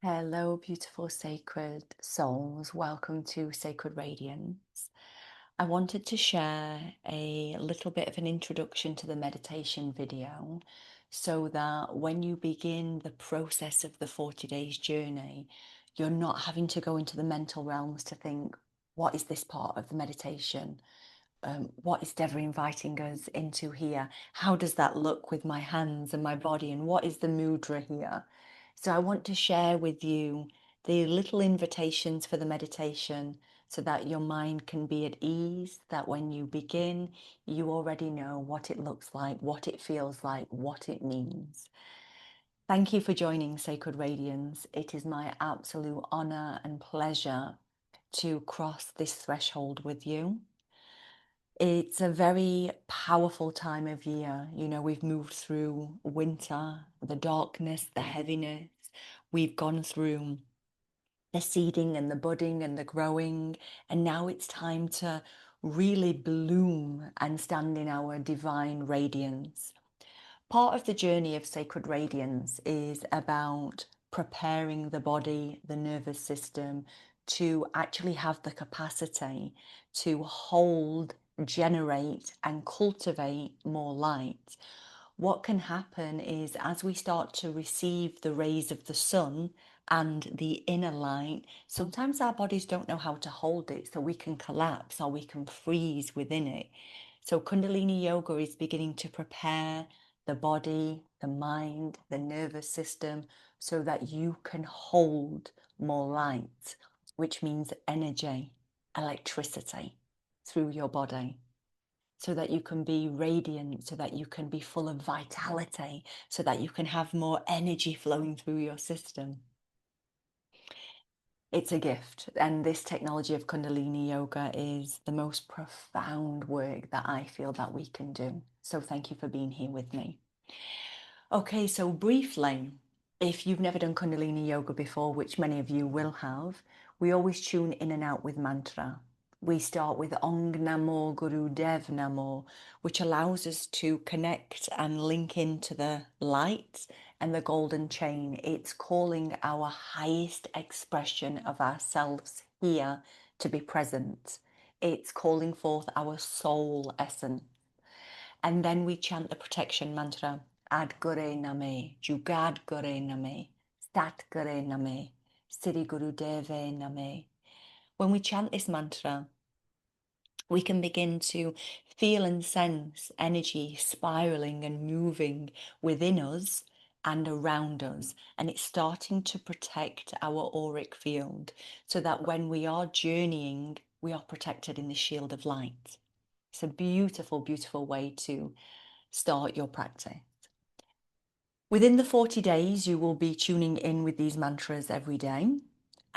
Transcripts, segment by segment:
Hello, beautiful sacred souls. Welcome to Sacred Radiance. I wanted to share a little bit of an introduction to the meditation video so that when you begin the process of the 40 days journey, you're not having to go into the mental realms to think, what is this part of the meditation? What is Deva inviting us into here? How does that look with my hands and my body? And what is the mudra here? So I want to share with you the little invitations for the meditation so that your mind can be at ease, that when you begin, you already know what it looks like, what it feels like, what it means. Thank you for joining Sacred Radiance. It is my absolute honor and pleasure to cross this threshold with you. It's a very powerful time of year. You know, we've moved through winter, the darkness, the heaviness. We've gone through the seeding and the budding and the growing. And now it's time to really bloom and stand in our divine radiance. Part of the journey of Sacred Radiance is about preparing the body, the nervous system, to actually have the capacity to hold, generate, and cultivate more light. What can happen is as we start to receive the rays of the sun and the inner light, sometimes our bodies don't know how to hold it, so we can collapse or we can freeze within it. So Kundalini Yoga is beginning to prepare the body, the mind, the nervous system, so that you can hold more light, which means energy, electricity through your body, so that you can be radiant, so that you can be full of vitality, so that you can have more energy flowing through your system. It's a gift, and this technology of Kundalini Yoga is the most profound work that I feel that we can do. So thank you for being here with me. Okay, so briefly, if you've never done Kundalini Yoga before, which many of you will have, we always tune in and out with mantra. We start with Ong Namo Guru Dev Namo, which allows us to connect and link into the light and the golden chain. It's calling our highest expression of ourselves here to be present. It's calling forth our soul essence. And then we chant the protection mantra. Ad Gure Name, Jugad Gure Name, Sat Gure Name, Siri Guru Deve Name. When we chant this mantra, we can begin to feel and sense energy spiraling and moving within us and around us. And it's starting to protect our auric field so that when we are journeying, we are protected in the shield of light. It's a beautiful, beautiful way to start your practice. Within the 40 days, you will be tuning in with these mantras every day.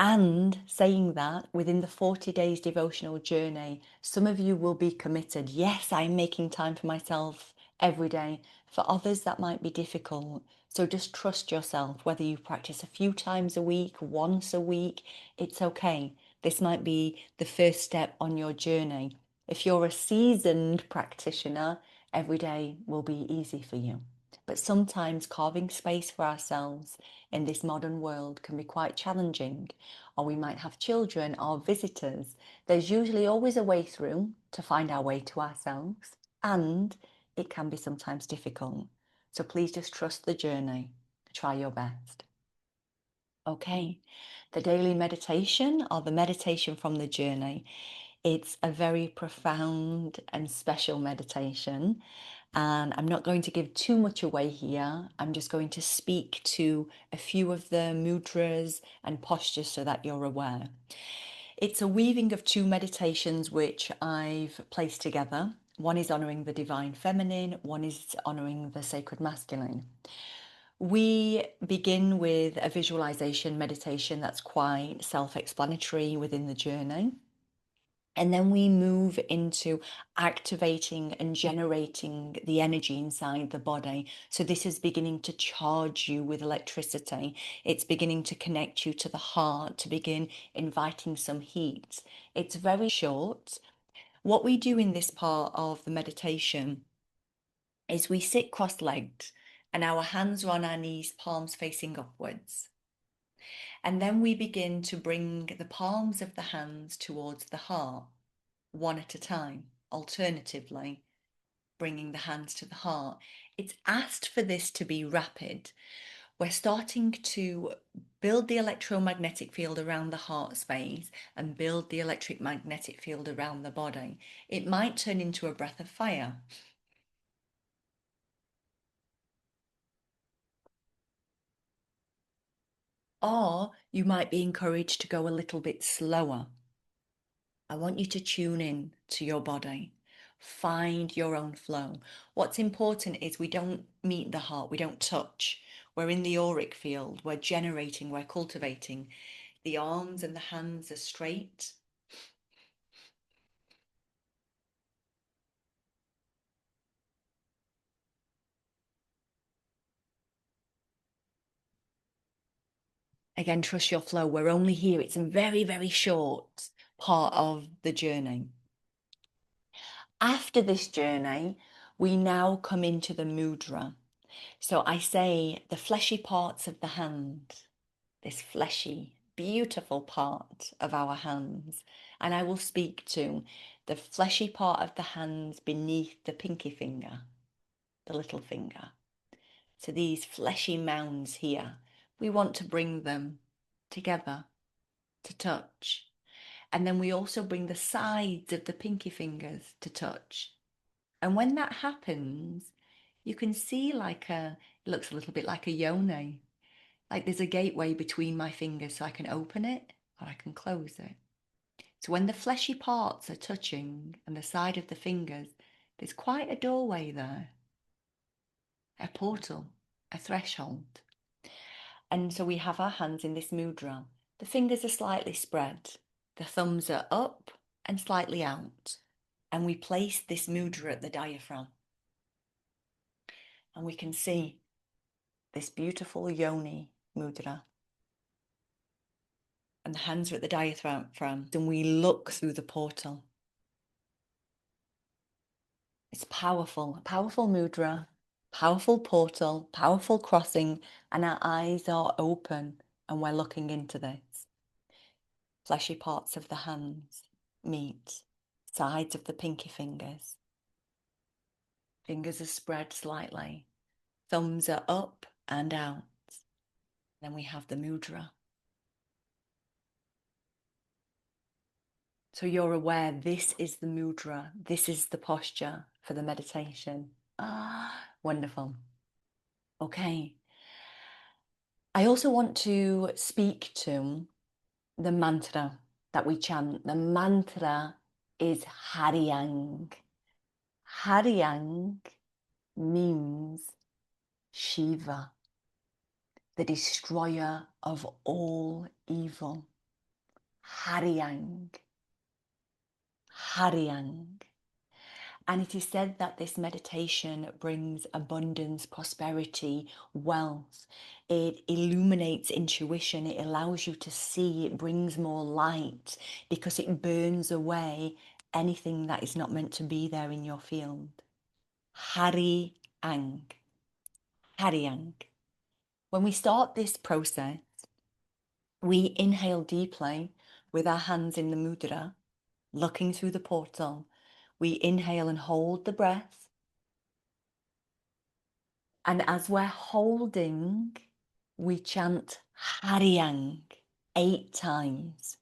And saying that within the 40 days devotional journey, some of you will be committed. Yes, I'm making time for myself every day. For others, that might be difficult. So just trust yourself, whether you practice a few times a week, once a week, it's okay. This might be the first step on your journey. If you're a seasoned practitioner, every day will be easy for you. But sometimes carving space for ourselves in this modern world can be quite challenging, or we might have children or visitors. There's usually always a way through to find our way to ourselves, and it can be sometimes difficult. So please just trust the journey. Try your best. Okay, the daily meditation or the meditation from the journey. It's a very profound and special meditation. And I'm not going to give too much away here. I'm just going to speak to a few of the mudras and postures so that you're aware. It's a weaving of two meditations which I've placed together. One is honoring the divine feminine, one is honoring the sacred masculine. We begin with a visualization meditation that's quite self-explanatory within the journey. And then we move into activating and generating the energy inside the body. So this is beginning to charge you with electricity. It's beginning to connect you to the heart, to begin inviting some heat. It's very short. What we do in this part of the meditation is we sit cross-legged and our hands are on our knees, palms facing upwards. And then we begin to bring the palms of the hands towards the heart, one at a time, alternatively, bringing the hands to the heart. It's asked for this to be rapid. We're starting to build the electromagnetic field around the heart space and build the electromagnetic field around the body. It might turn into a breath of fire. Or you might be encouraged to go a little bit slower. I want you to tune in to your body. Find your own flow. What's important is we don't meet the heart, we don't touch. We're in the auric field, we're generating, we're cultivating. The arms and the hands are straight. Again, trust your flow. We're only here. It's a very, very short part of the journey. After this journey, we now come into the mudra. So I say the fleshy parts of the hand, this fleshy, beautiful part of our hands. And I will speak to the fleshy part of the hands beneath the pinky finger, the little finger. So these fleshy mounds here, we want to bring them together to touch. And then we also bring the sides of the pinky fingers to touch. And when that happens, you can see it looks a little bit like a yoni. Like there's a gateway between my fingers so I can open it or I can close it. So when the fleshy parts are touching and the side of the fingers, there's quite a doorway there, a portal, a threshold. And so we have our hands in this mudra. The fingers are slightly spread. The thumbs are up and slightly out. And we place this mudra at the diaphragm. And we can see this beautiful yoni mudra. And the hands are at the diaphragm. And we look through the portal. It's powerful, a powerful mudra, powerful portal, powerful crossing. And our eyes are open and we're looking into this. Fleshy parts of the hands meet, sides of the pinky fingers. Fingers are spread slightly. Thumbs are up and out. Then we have the mudra. So you're aware this is the mudra, this is the posture for the meditation. Wonderful. Okay. I also want to speak to the mantra that we chant. The mantra is Haryang. Haryang means Shiva, the destroyer of all evil. Haryang. Haryang. And it is said that this meditation brings abundance, prosperity, wealth. It illuminates intuition. It allows you to see. It brings more light because it burns away anything that is not meant to be there in your field. Hari Ang. Hari Ang. When we start this process, we inhale deeply with our hands in the mudra, looking through the portal. We inhale and hold the breath. And as we're holding, we chant Haryang 8 times.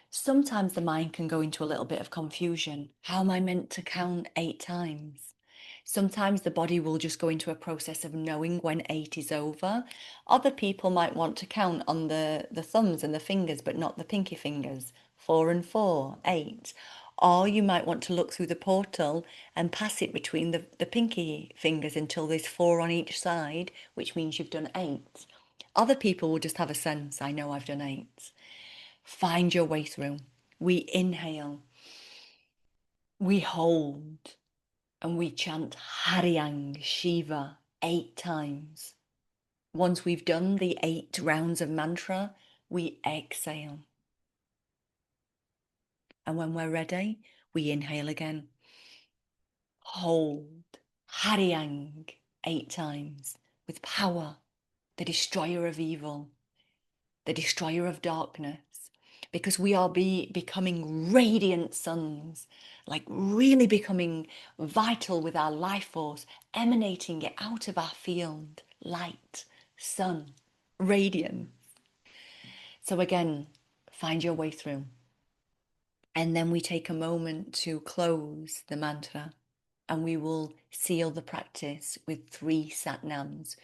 Sometimes the mind can go into a little bit of confusion. How am I meant to count 8 times? Sometimes the body will just go into a process of knowing when 8 is over. Other people might want to count on the thumbs and the fingers, but not the pinky fingers. 4 and 4, 8. Or you might want to look through the portal and pass it between the pinky fingers until there's 4 on each side, which means you've done 8. Other people will just have a sense, I know I've done 8. Find your way through. We inhale, we hold, and we chant Haryang Shiva 8 times. Once we've done the 8 rounds of mantra, we exhale. And when we're ready, we inhale again. Hold Haryang 8 times with power, the destroyer of evil, the destroyer of darkness, because we are becoming radiant suns, like really becoming vital with our life force, emanating it out of our field, light, sun, radiance. So again, find your way through. And then we take a moment to close the mantra, and we will seal the practice with 3 satnams.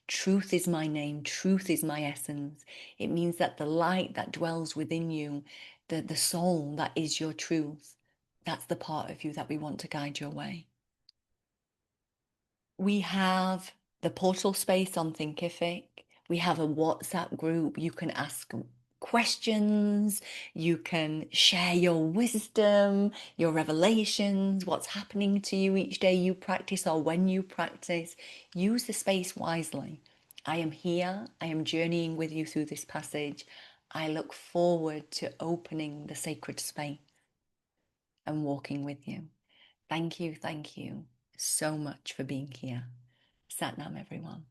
Truth is my name, truth is my essence. It means that the light that dwells within you, the soul that is your truth, that's the part of you that we want to guide your way. We have the portal space on Thinkific. We have a WhatsApp group. You can ask questions. You can share your wisdom, your revelations, what's happening to you each day you practice or when you practice. Use the space wisely. I am here. I am journeying with you through this passage. I look forward to opening the sacred space and walking with you. Thank you so much for being here. Satnam, everyone.